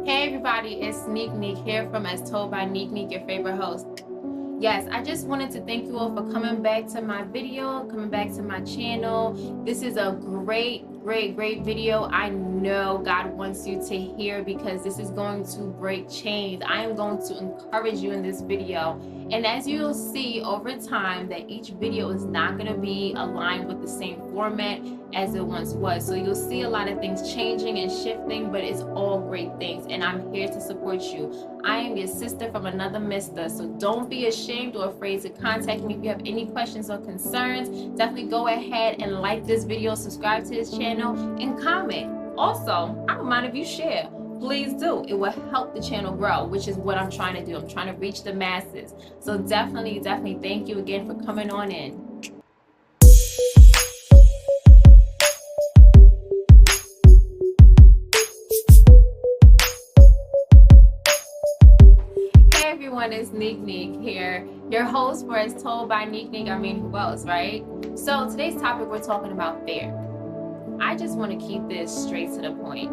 Hey everybody, it's Neek here from As Told by Neek, your favorite host. Yes, I just wanted to thank you all for coming back to my video, coming back to my channel. This is a great video. I know God wants you to hear because this is going to break chains. I am going to encourage you in this video. And as you'll see over time that each video is not going to be aligned with the same format as it once was. So you'll see a lot of things changing and shifting, but it's all great things. And I'm here to support you. I am your sister from another mister. So don't be ashamed or afraid to contact me if you have any questions or concerns. Definitely go ahead and like this video, subscribe to this channel, and comment. Also, I don't mind if you share. Please do. It will help the channel grow, which is what I'm trying to do. I'm trying to reach the masses. So definitely thank you again for coming on in. Hey everyone, it's Neek here, your host for As Told by Neek. I mean, who else, right? So today's topic, we're talking about fear. I just want to keep this straight to the point,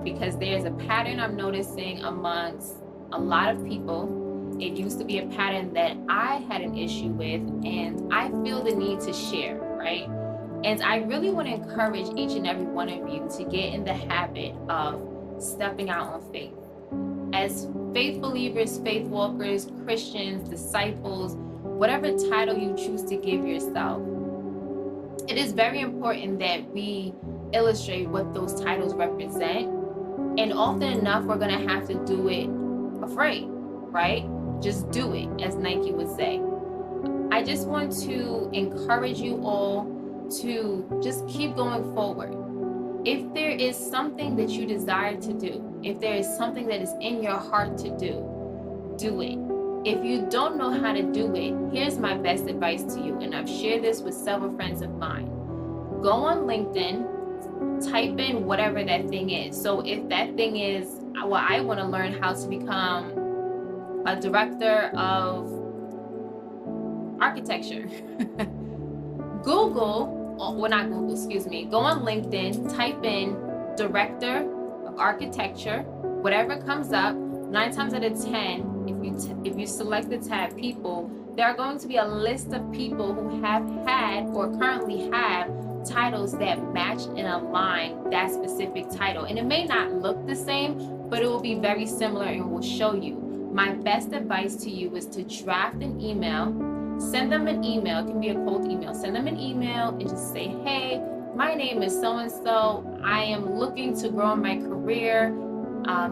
because there's a pattern I'm noticing amongst a lot of people. It used to be a pattern that I had an issue with, and I feel the need to share, right? And I really want to encourage each and every one of you to get in the habit of stepping out on faith. As faith believers, faith walkers, Christians, disciples, whatever title you choose to give yourself, it is very important that we illustrate what those titles represent. And often enough, we're going to have to do it afraid, right? Just do it, as Nike would say. I just want to encourage you all to just keep going forward. If there is something that you desire to do, if there is something that is in your heart to do, do it. If you don't know how to do it, here's my best advice to you, and I've shared this with several friends of mine. Go on LinkedIn, type in whatever that thing is. So if that thing is, well, I want to learn how to become a director of architecture. Go on LinkedIn, type in director of architecture, whatever comes up. 9 times out of 10, if you select the tab people, there are going to be a list of people who have had or currently have titles that match and align that specific title. And it may not look the same, but it will be very similar and will show you. My best advice to you is to draft an email, send them an email. It can be a cold email. Send them an email and just say, hey, my name is so-and-so. I am looking to grow in my career.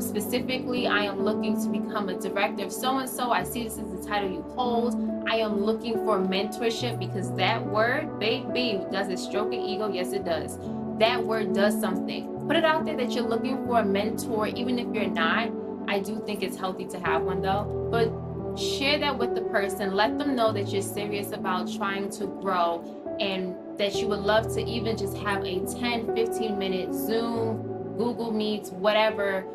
Specifically, I am looking to become a director of so-and-so. I see this as the title you hold. I am looking for mentorship, because that word, baby, does it stroke an ego? Yes, it does. That word does something. Put it out there that you're looking for a mentor, even if you're not. I do think it's healthy to have one though, but share that with the person. Let them know that you're serious about trying to grow, and that you would love to even just have a 10-15 minute Zoom, Google Meets, whatever,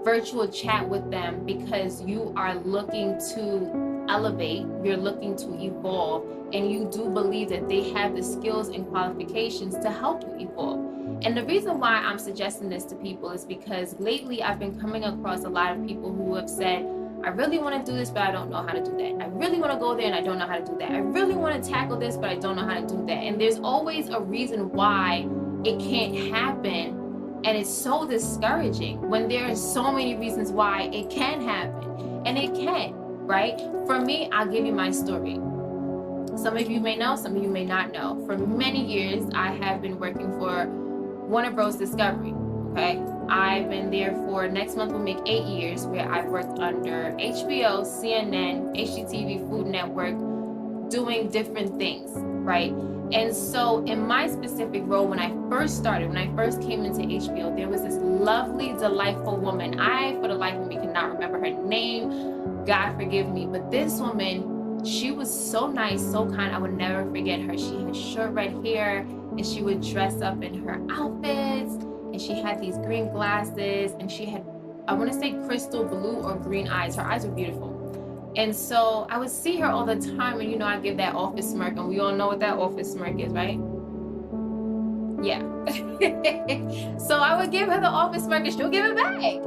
virtual chat with them, because you are looking to elevate, you're looking to evolve, and you do believe that they have the skills and qualifications to help you evolve. And the reason why I'm suggesting this to people is because lately I've been coming across a lot of people who have said, I really want to do this, but I don't know how to do that. I really want to go there and I don't know how to do that. I really want to tackle this, but I don't know how to do that. And there's always a reason why it can't happen. And it's so discouraging when there are so many reasons why it can happen. And it can, right? For me, I'll give you my story. Some of you may know, some of you may not know. For many years, I have been working for Warner Bros. Discovery, okay? I've been there for, next month will make 8 years, where I've worked under HBO, CNN, HGTV, Food Network, doing different things, right? And so in my specific role, when I first came into HBO, there was this lovely, delightful woman. I, for the life of me, cannot remember her name. God forgive me. But this woman, she was so nice, so kind. I would never forget her. She had short red hair, and she would dress up in her outfits, and she had these green glasses, and she had, I want to say, crystal blue or green eyes. Her eyes were beautiful. And so I would see her all the time, and I give that office smirk, and we all know what that office smirk is, right? Yeah. So I would give her the office smirk, and she'll give it back.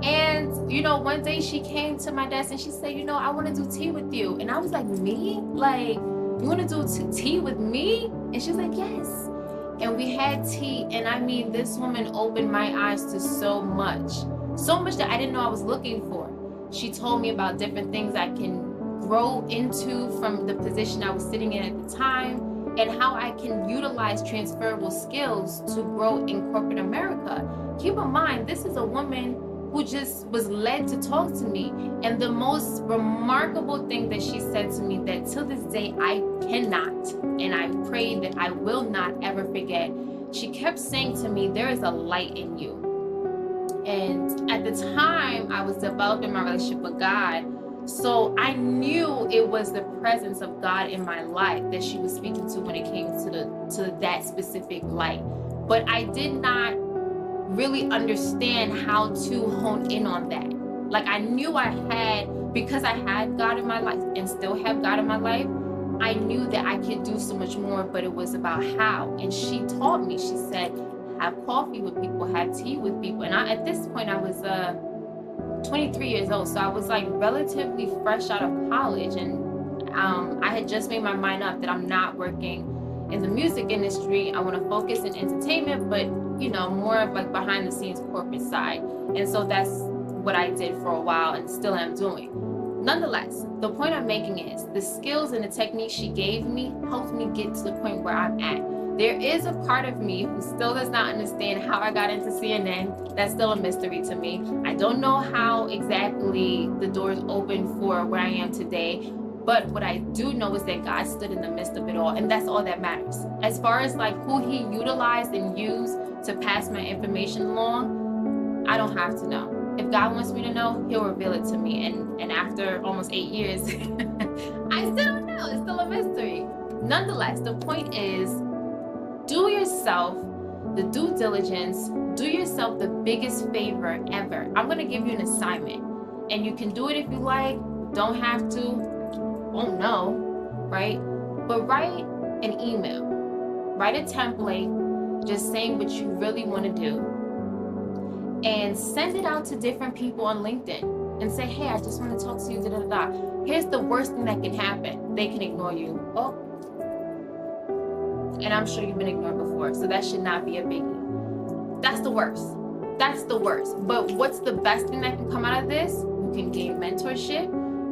And, you know, one day she came to my desk and she said, you know, I want to do tea with you. And I was like, me? Like, you want to do tea with me? And she's like, yes. And we had tea. And I mean, this woman opened my eyes to so much that I didn't know I was looking for. She told me about different things I can grow into from the position I was sitting in at the time, and how I can utilize transferable skills to grow in corporate America. Keep in mind, this is a woman who just was led to talk to me. And the most remarkable thing that she said to me that till this day I cannot, and I pray that I will not ever forget, she kept saying to me, there is a light in you. And at the time, I was developing my relationship with God. So I knew it was the presence of God in my life that she was speaking to when it came to that specific light. But I did not really understand how to hone in on that. Like, I knew I had, because I had God in my life and still have God in my life, I knew that I could do so much more, but it was about how. And she taught me, she said, have coffee with people, have tea with people. And at this point, I was 23 years old. So I was like relatively fresh out of college. And I had just made my mind up that I'm not working in the music industry. I want to focus in entertainment, but, you know, more of like behind the scenes corporate side. And so that's what I did for a while and still am doing. Nonetheless, the point I'm making is the skills and the techniques she gave me helped me get to the point where I'm at. There is a part of me who still does not understand how I got into CNN. That's still a mystery to me. I don't know how exactly the doors opened for where I am today. But what I do know is that God stood in the midst of it all, and that's all that matters. As far as like who he utilized and used to pass my information along, I don't have to know. If God wants me to know, he'll reveal it to me. And after almost 8 years, I still don't know. It's still a mystery. Nonetheless, the point is, do yourself the due diligence, do yourself the biggest favor ever. I'm going to give you an assignment, and you can do it if you like, don't have to, won't know, right? But write an email, write a template, just saying what you really want to do, and send it out to different people on LinkedIn and say, hey, I just want to talk to you, da, da, da. Here's the worst thing that can happen. They can ignore you. Oh, and I'm sure you've been ignored before, so that should not be a biggie. That's the worst. That's the worst. But what's the best thing that can come out of this? You can gain mentorship.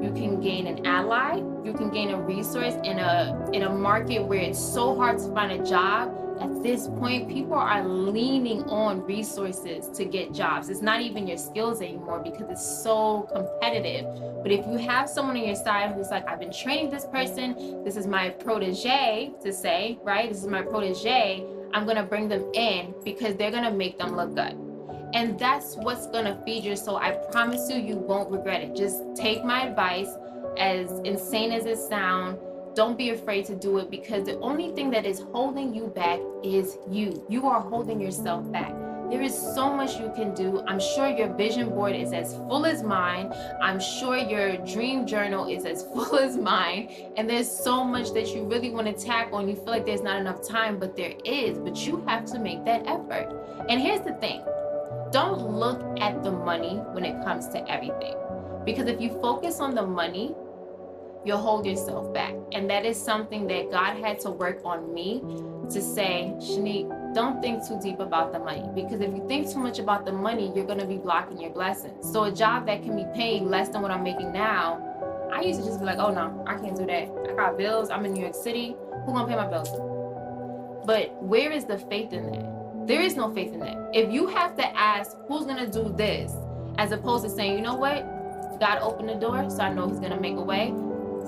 You can gain an ally. You can gain a resource in a market where it's so hard to find a job. At this point, people are leaning on resources to get jobs. It's not even your skills anymore because it's so competitive. But if you have someone on your side who's like, I've been training this person, this is my protege, to say, right? This is my protege. I'm going to bring them in because they're going to make them look good. And that's what's going to feed your soul. I promise you, you won't regret it. Just take my advice, as insane as it sounds. Don't be afraid to do it, because the only thing that is holding you back is you. You are holding yourself back. There is so much you can do. I'm sure your vision board is as full as mine. I'm sure your dream journal is as full as mine. And there's so much that you really want to tackle and you feel like there's not enough time, but there is. But you have to make that effort. And here's the thing. Don't look at the money when it comes to everything. Because if you focus on the money, you'll hold yourself back. And that is something that God had to work on me to say, Shanique, don't think too deep about the money. Because if you think too much about the money, you're going to be blocking your blessings. So a job that can be paying less than what I'm making now, I used to just be like, oh no, I can't do that. I got bills. I'm in New York City. Who's going to pay my bills? But where is the faith in that? There is no faith in that. If you have to ask who's going to do this, as opposed to saying, you know what? God opened the door, so I know he's going to make a way.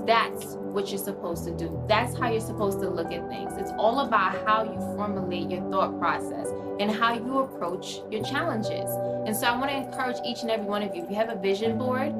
That's what you're supposed to do. That's how you're supposed to look at things. It's all about how you formulate your thought process and how you approach your challenges. And so I want to encourage each and every one of you, if you have a vision board,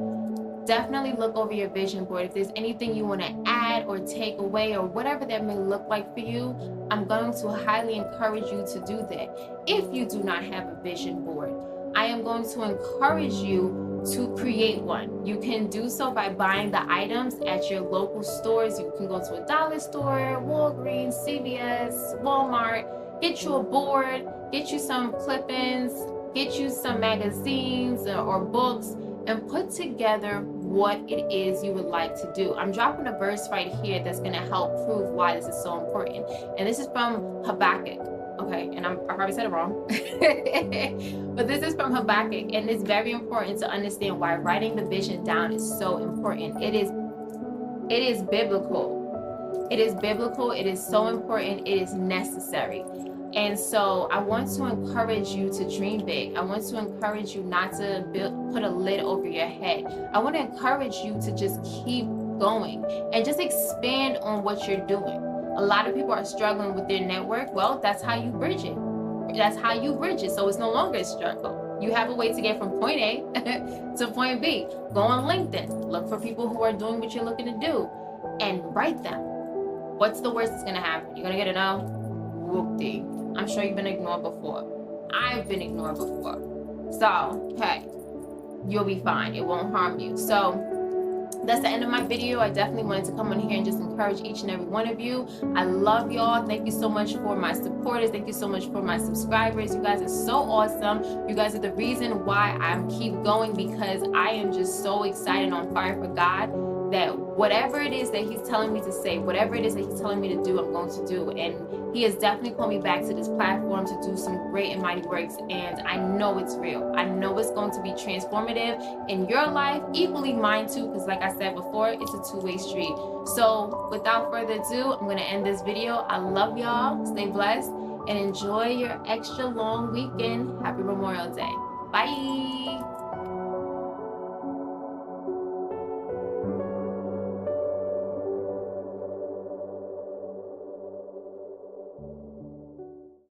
definitely look over your vision board. If there's anything you want to add or take away or whatever that may look like for you, I'm going to highly encourage you to do that. If you do not have a vision board, I am going to encourage you to create one. You can do so by buying the items at your local stores. You can go to a dollar store, Walgreens, CVS, Walmart, get you a board, get you some clip-ins, get you some magazines or books and put together what it is you would like to do. I'm dropping a verse right here that's going to help prove why this is so important. And this is from Habakkuk. Okay, and I probably said it wrong. But this is from Habakkuk, and it's very important to understand why writing the vision down is so important. It is biblical. It is biblical. It is so important. It is necessary. And so I want to encourage you to dream big. I want to encourage you not to put a lid over your head. I want to encourage you to just keep going and just expand on what you're doing. A lot of people are struggling with their network. Well, that's how you bridge it. That's how you bridge it. So it's no longer a struggle. You have a way to get from point A to point B. Go on LinkedIn. Look for people who are doing what you're looking to do and write them. What's the worst that's going to happen? You're going to get a no? Whoop-dee. I'm sure you've been ignored before. I've been ignored before. So, hey, you'll be fine. It won't harm you. So, that's the end of my video. I definitely wanted to come on here and just encourage each and every one of you. I love y'all. Thank you so much for my supporters. Thank you so much for my subscribers. You guys are so awesome. You guys are the reason why I keep going, because I am just so excited and on fire for God that whatever it is that he's telling me to say, whatever it is that he's telling me to do, I'm going to do. And he has definitely called me back to this platform to do some great and mighty works. And I know it's real. I know it's going to be transformative in your life, equally mine too, because like I said before, it's a two-way street. So without further ado, I'm going to end this video. I love y'all. Stay blessed and enjoy your extra long weekend. Happy Memorial Day. Bye.